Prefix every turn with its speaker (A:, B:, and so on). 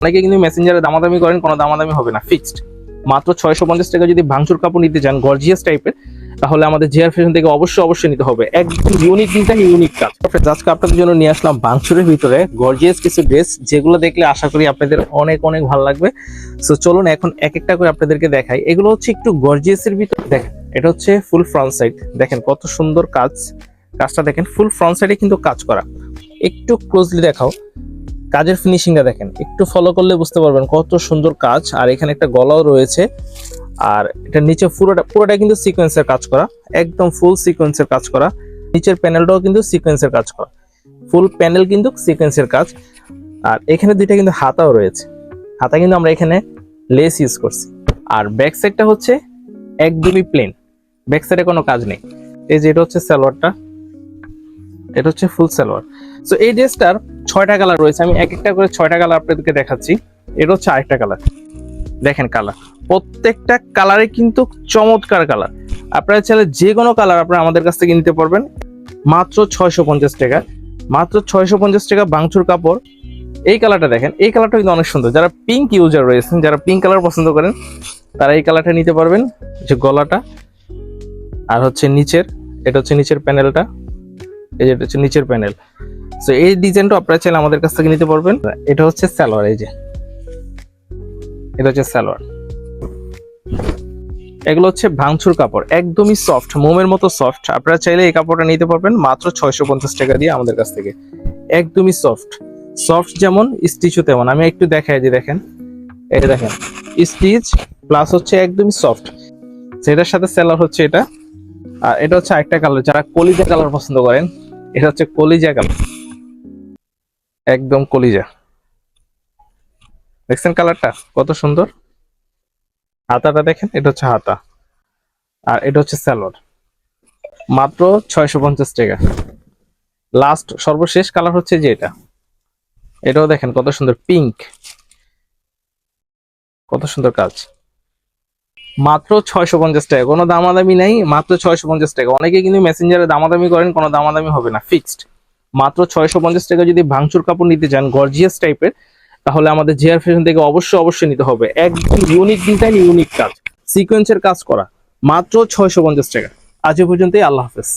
A: অনেকে কিন্তু মেসেঞ্জারে দামাদামি করেন, কোনো দামাদামি হবে না, ফিক্সড। মাত্র 650 টাকা যদি ভাঙচুর কাপড় নিতে চান গর্জিয়াস টাইপের, তাহলে আমাদের জিআর ফ্যাশন থেকে অবশ্যই নিতে হবে। একদম ইউনিক ডিজাইন, ইউনিক কাজ। আজকে আপনাদের জন্য নিয়ে আসলাম ভাঙচুরের ভিতরে গর্জিয়াস কিছু ড্রেস, যেগুলো দেখলে আশা করি আপনাদের অনেক অনেক ভালো লাগবে। সো চলুন এখন এক একটা করে আপনাদেরকে দেখাই। এগুলো হচ্ছে একটু গর্জিয়াসের ভিতরে। দেখেন, এটা হচ্ছে ফুল ফ্রন্ট সাইড, দেখেন কত সুন্দর কাজটা দেখেন, ফুল ফ্রন্ট সাইডে কিন্তু কাজ করা। একটু ক্লোজলি দেখাও, কাজের ফিনিশিংটা দেখেন, একটু ফলো করলে বুঝতে পারবেন কত সুন্দর কাজ। আর এখানে একটা গলাও রয়েছে, আর এটা নিচে পুরোটা কিন্তু সিকোয়েন্সের কাজ করা, একদম ফুল সিকোয়েন্সের কাজ করা। নিচের প্যানেলটাও কিন্তু সিকোয়েন্সের কাজ করা, ফুল প্যানেল কিন্তু সিকোয়েন্সের কাজ। আর এখানে দুইটা কিন্তু হাতাও রয়েছে, হাতা কিন্তু আমরা এখানে লেস ইউজ করছি। আর ব্যাক সাইডটা হচ্ছে একদমই প্লেন, ব্যাক সাইডে কোনো কাজ নেই। এই যে এটা হচ্ছে সালোয়ারটা, এটা হচ্ছে ফুল সালোয়ার। সো এই ড্রেসটার 6টা কালার রয়েছে, আমি এক একটা করে 6টা কালার আপনাদেরকে দেখাচ্ছি। এটা হচ্ছে আরেকটা কালার, দেখেন কালার, প্রত্যেকটা কালারে কিন্তু চমৎকার কালার। আপনারা চাইলে যে কোনো কালার আপনারা আমাদের কাছ থেকে নিতে পারবেন মাত্র 650 টাকা। মাত্র 650 টাকা ভাঙচুর কাপড়। এই কালারটা দেখেন, এই কালারটা কিন্তু অনেক সুন্দর। যারা পিঙ্ক ইউজার রয়েছেন, যারা পিঙ্ক কালার পছন্দ করেন, তারা এই কালারটা নিতে পারবেন। যে গলাটা আর হচ্ছে নিচের, এটা হচ্ছে নিচের প্যানেলটা, এই যে এটা হচ্ছে নিচের প্যানেল। সো এই ডিজাইনটা আপনারা চাইলে আমাদের কাছ থেকে নিতে পারবেন। এটা হচ্ছে সালোয়ার, এই যে এটা হচ্ছে সালোয়ার। এগুলো হচ্ছে ভাঙচুর কাপড়, একদমই সফট, মোমের মতো সফট। আপনারা চাইলে এই কাপড়টা নিতে পারবেন মাত্র 650 টাকা দিয়ে আমাদের কাছ থেকে। একদমই সফট যেমন স্টিচও তেমন। আমি একটু দেখাই যে দেখেন, এই দেখেন স্টিচ প্লাস হচ্ছে একদমই সফট। সেটার সাথে সেলার হচ্ছে এটা। আর এটা হচ্ছে আরেকটা কালার, যারা কলিজা কালার পছন্দ করেন, এটা হচ্ছে কলিজা কালার, একদম কলিজা। দেখছেন কালারটা কত সুন্দর। হাতাটা দেখেন, এটা হচ্ছে হাতা, আর এটা হচ্ছে সালোয়ার। মাত্র 650 টাকা। লাস্ট সর্বশেষ কালার হচ্ছে যে এটাও দেখেন কত সুন্দর, পিঙ্ক, কত সুন্দর কাজ। মাত্র 650 টাকা, কোনো দামাদামি নাই, মাত্র 650 টাকা। অনেকে কিন্তু মেসেঞ্জারে দামাদামি করেন, কোনো দামাদামি হবে না, ফিক্সড। মাত্র 650 টাকা যদি ভাঙচুর কাপড় নিতে চান গর্জিয়াস টাইপের, তাহলে আমাদের জিআর ফ্যাশন থেকে অবশ্যই নিতে হবে। একদম ইউনিক ডিজাইন, ইউনিক কাজ, সিকোয়েন্সের কাজ করা। মাত্র 650 টাকা। আজ এ পর্যন্তই, আল্লাহ হাফেজ।